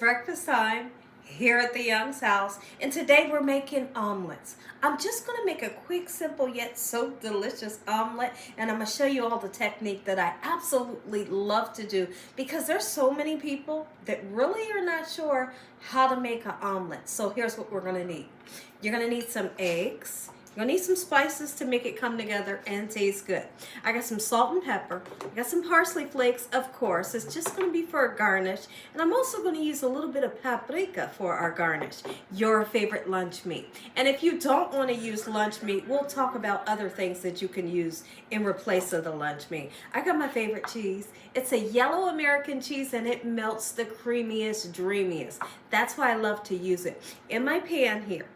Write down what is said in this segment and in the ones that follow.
breakfast time here at the Young's house, and today we're making omelets. I'm just going to make a quick, simple, yet so delicious omelet, and I'm going to show you all the technique that I absolutely love to do because there's so many people that really are not sure how to make an omelet. So here's what we're going to need. You're going to need some eggs. You're gonna need some spices to make it come together and taste good. I got some salt and pepper. I got some parsley flakes, of course. It's just gonna be for a garnish. And I'm also gonna use a little bit of paprika for our garnish. Your favorite lunch meat. And if you don't wanna use lunch meat, we'll talk about other things that you can use in replace of the lunch meat. I got my favorite cheese. It's a yellow American cheese and it melts the creamiest, dreamiest. That's why I love to use it. In my pan here,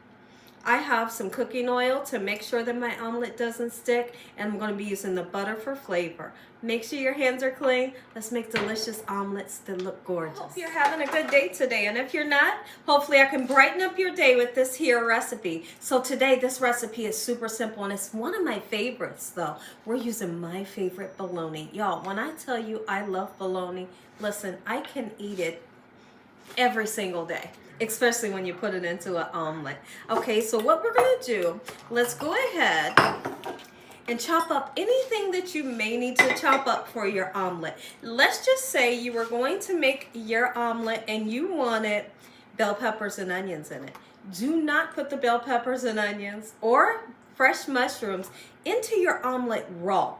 I have some cooking oil to make sure that my omelet doesn't stick, and I'm going to be using the butter for flavor. Make sure your hands are clean. Let's make delicious omelets that look gorgeous. Hope you're having a good day today, and if you're not, hopefully I can brighten up your day with this here recipe. So today this recipe is super simple, and it's one of my favorites though. We're using my favorite bologna. Y'all, when I tell you I love bologna, listen, I can eat it every single day, especially when you put it into an omelet. Okay, so what we're gonna do, let's go ahead and chop up anything that you may need to chop up for your omelet. Let's just say you were going to make your omelet and you wanted bell peppers and onions in it. Do not put the bell peppers and onions or fresh mushrooms into your omelet raw.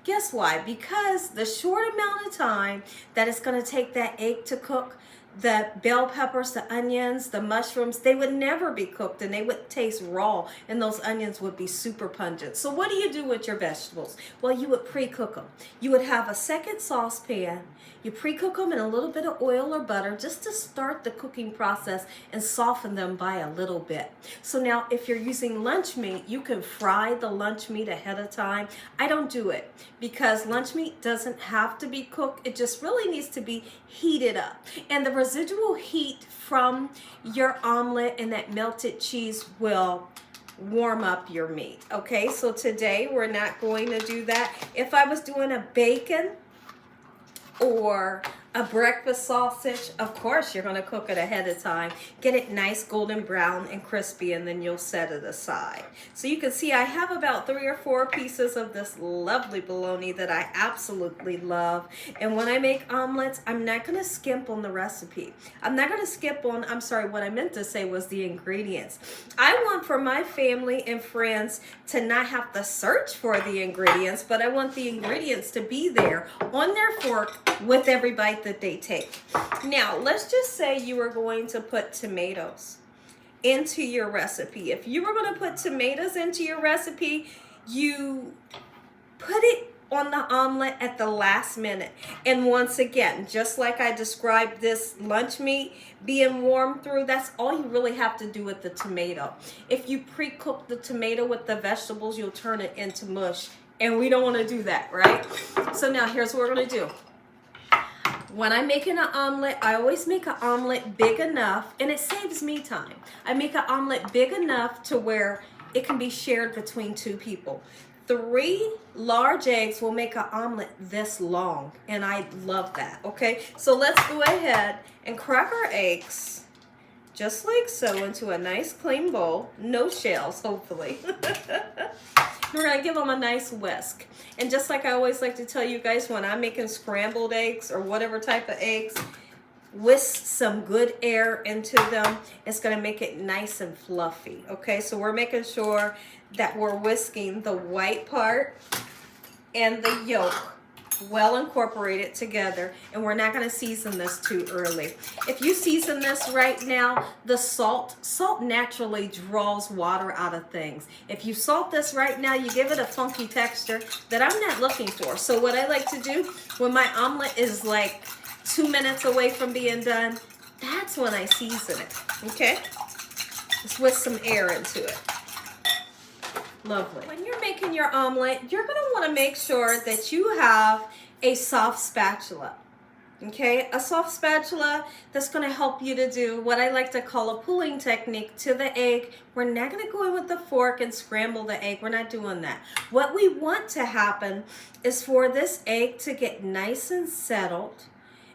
Guess why? Because the short amount of time that it's going to take that egg to cook, the bell peppers, the onions, the mushrooms, they would never be cooked and they would taste raw, and those onions would be super pungent. So what do you do with your vegetables? Well, you would pre-cook them. You would have a second saucepan. You pre-cook them in a little bit of oil or butter just to start the cooking process and soften them by a little bit. So now if you're using lunch meat, you can fry the lunch meat ahead of time. I don't do it because lunch meat doesn't have to be cooked. It just really needs to be heated up. And the residual heat from your omelet and that melted cheese will warm up your meat. Okay, so today we're not going to do that. If I was doing a bacon or a breakfast sausage, of course you're going to cook it ahead of time. Get it nice golden brown and crispy, and then you'll set it aside. So you can see I have about 3 or 4 pieces of this lovely bologna that I absolutely love. And when I make omelets, I'm not going to skimp on the recipe. I'm not going to skip on, I'm sorry, what I meant to say was the ingredients. I want for my family and friends to not have to search for the ingredients, but I want the ingredients to be there on their fork with every bite that they take. Now, let's just say you were going to put tomatoes into your recipe. If you were going to put tomatoes into your recipe, you put it on the omelet at the last minute. And once again, just like I described this lunch meat being warm through, that's all you really have to do with the tomato. If you pre-cook the tomato with the vegetables, you'll turn it into mush. And we don't want to do that, right? So now here's what we're going to do. When I'm making an omelet, I always make an omelet big enough, and it saves me time. I make an omelet big enough to where it can be shared between 2 people. 3 large eggs will make an omelet this long, and I love that, okay? So let's go ahead and crack our eggs, just like so, into a nice clean bowl. No shells, hopefully. We're going to give them a nice whisk. And just like I always like to tell you guys, when I'm making scrambled eggs or whatever type of eggs, whisk some good air into them. It's going to make it nice and fluffy. Okay, so we're making sure that we're whisking the white part and the yolk well incorporated together, and we're not going to season this too early. If you season this right now, the salt naturally draws water out of things. If you salt this right now, you give it a funky texture that I'm not looking for. So what I like to do when my omelet is like 2 minutes away from being done, that's when I season it. Okay, just with some air into it. Lovely. When you're making your omelet, you're going to want to make sure that you have a soft spatula. Okay, a soft spatula that's going to help you to do what I like to call a pulling technique to the egg. We're not going to go in with the fork and scramble the egg. We're not doing that. What we want to happen is for this egg to get nice and settled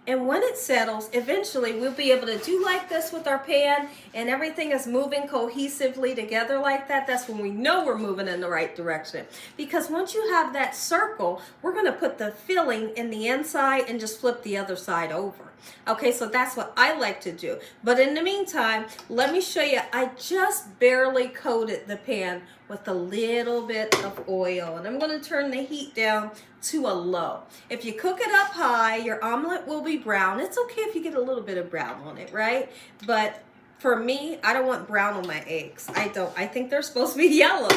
And when it settles, eventually we'll be able to do like this with our pan and everything is moving cohesively together like that. That's when we know we're moving in the right direction. Because once you have that circle, we're going to put the filling in the inside and just flip the other side over. Okay, so that's what I like to do. But in the meantime, let me show you, I just barely coated the pan with a little bit of oil. And I'm going to turn the heat down to a low. If you cook it up high, your omelet will be brown. It's okay if you get a little bit of brown on it, right? But for me, I don't want brown on my eggs. I don't. I think they're supposed to be yellow.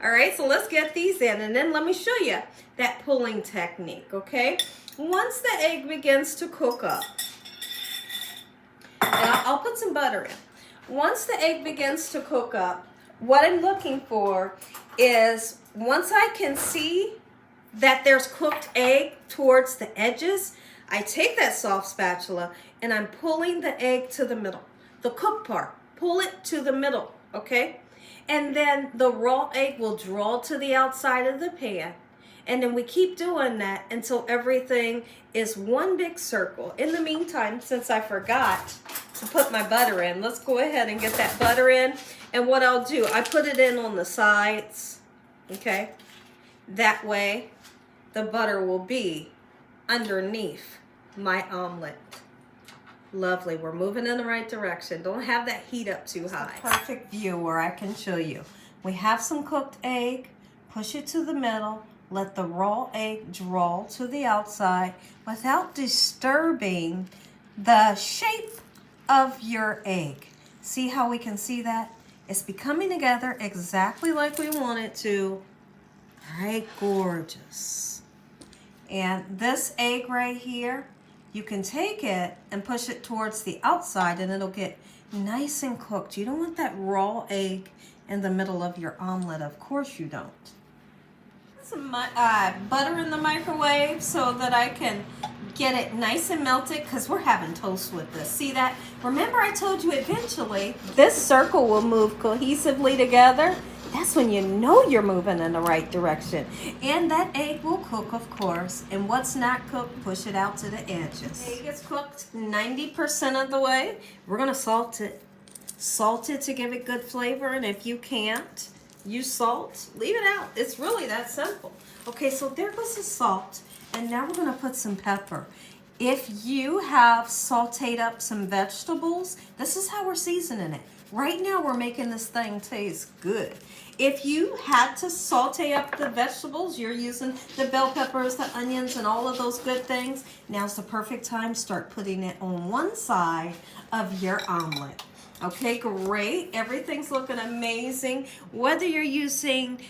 All right, so let's get these in. And then let me show you that pulling technique, okay? Once the egg begins to cook up, and I'll put some butter in. Once the egg begins to cook up, what I'm looking for is once I can see that there's cooked egg towards the edges, I take that soft spatula and I'm pulling the egg to the middle. The cooked part, pull it to the middle, okay? And then the raw egg will draw to the outside of the pan. And then we keep doing that until everything is one big circle. In the meantime, since I forgot to put my butter in, let's go ahead and get that butter in. And what I'll do, I put it in on the sides, okay? That way, the butter will be underneath my omelet. Lovely, we're moving in the right direction. Don't have that heat up too high. Perfect view where I can show you. We have some cooked egg, push it to the middle, let the raw egg draw to the outside without disturbing the shape of your egg. See how we can see that? It's becoming together exactly like we want it to. Right, gorgeous. And this egg right here, you can take it and push it towards the outside and it'll get nice and cooked. You don't want that raw egg in the middle of your omelet. Of course you don't. Some butter in the microwave so that I can get it nice and melted because we're having toast with this. See that? Remember I told you eventually this circle will move cohesively together. That's when you know you're moving in the right direction. And that egg will cook, of course. And what's not cooked, push it out to the edges. Egg is cooked 90% of the way. We're going to salt it. Salt it to give it good flavor. And if you can't use salt, leave it out. It's really that simple. Okay, so there goes the salt. And now we're going to put some pepper. If you have sauteed up some vegetables, this is how we're seasoning it. Right now, we're making this thing taste good. If you had to saute up the vegetables, you're using the bell peppers, the onions, and all of those good things, now's the perfect time. Start putting it on one side of your omelet. Okay, great. Everything's looking amazing. Whether you're using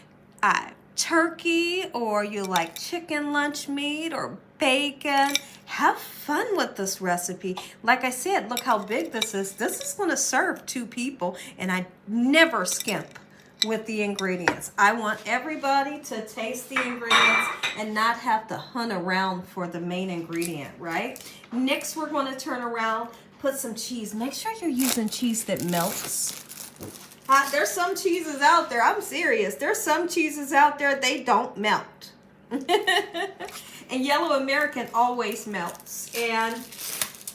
turkey or you like chicken lunch meat or bacon, have fun with this recipe. Like I said, look how big this is. This is going to serve 2 people, and I never skimp with the ingredients. I want everybody to taste the ingredients and not have to hunt around for the main ingredient, right? Next, we're going to turn around, put some cheese. Make sure you're using cheese that melts. There's some cheeses out there, I'm serious. There's some cheeses out there, they don't melt. And yellow American always melts. And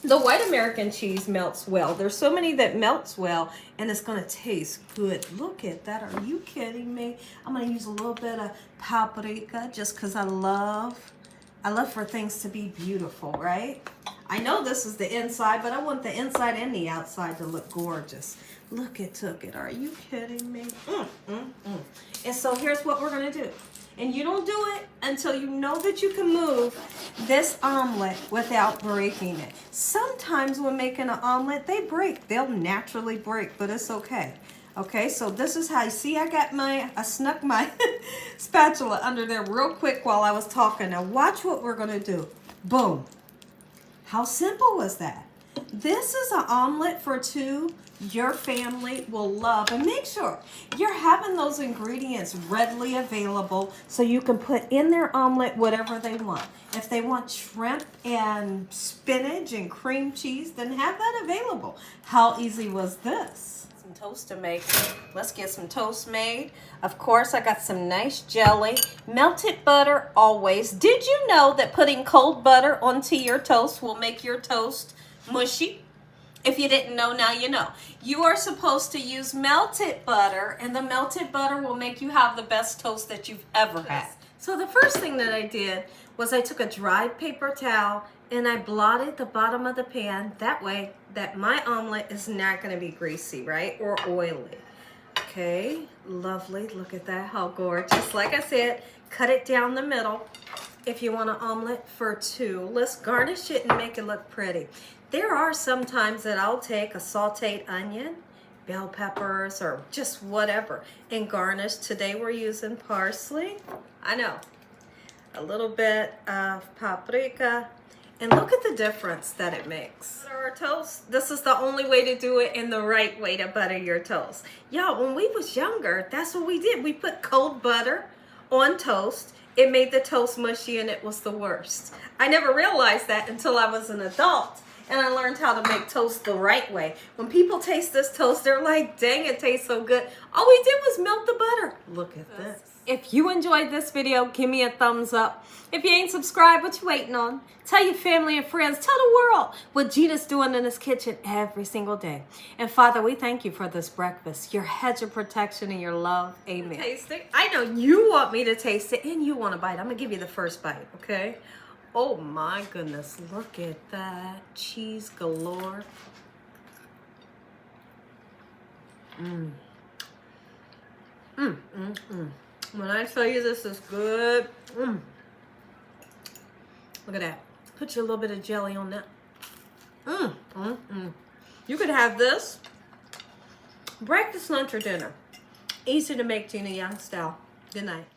the white American cheese melts well. There's so many that melts well, and it's going to taste good. Look at that. Are you kidding me? I'm going to use a little bit of paprika just because I love for things to be beautiful, right? I know this is the inside, but I want the inside and the outside to look gorgeous. Look at it. Are you kidding me? And so here's what we're going to do. And you don't do it until you know that you can move this omelet without breaking it. Sometimes when making an omelet, they break. They'll naturally break, but it's okay. Okay, so this is how you see I snuck my spatula under there real quick while I was talking. Now watch what we're going to do. Boom. How simple was that? This is an omelet for 2 your family will love. And make sure you're having those ingredients readily available so you can put in their omelet whatever they want. If they want shrimp and spinach and cream cheese, then have that available. How easy was this? some toast to make. Let's get some toast made. Of course, I got some nice jelly. Melted butter always. Did you know that putting cold butter onto your toast will make your toast mushy? If you didn't know, now you know. You are supposed to use melted butter, and the melted butter will make you have the best toast that you've ever had. So the first thing that I did was I took a dried paper towel and I blotted the bottom of the pan. That way that my omelet is not going to be greasy, right? Or oily. Okay, lovely. Look at that, how gorgeous. Like I said, cut it down the middle if you want an omelet for two. Let's garnish it and make it look pretty. There are some times that I'll take a sauteed onion, bell peppers, or just whatever, and garnish. Today we're using parsley. I know. A little bit of paprika. And look at the difference that it makes. Butter our toast. This is the only way to do it and the right way to butter your toast. Y'all, when we was younger, that's what we did. We put cold butter on toast. It made the toast mushy and it was the worst. I never realized that until I was an adult. And I learned how to make toast the right way. When people taste this toast, they're like, dang, it tastes so good. All we did was melt the butter. Look at this. If you enjoyed this video, give me a thumbs up. If you ain't subscribed, what you waiting on? Tell your family and friends. Tell the world what Gina's doing in this kitchen every single day. And Father, we thank you for this breakfast, your hedge of protection and your love. Amen. Taste it. I know you want me to taste it and you want to bite. I'm going to give you the first bite, okay? Oh my goodness, look at that. Cheese galore. When I tell you this is good, look at that. Put you a little bit of jelly on that. You could have this breakfast, lunch, or dinner. Easy to make, Gina Young style. Good night.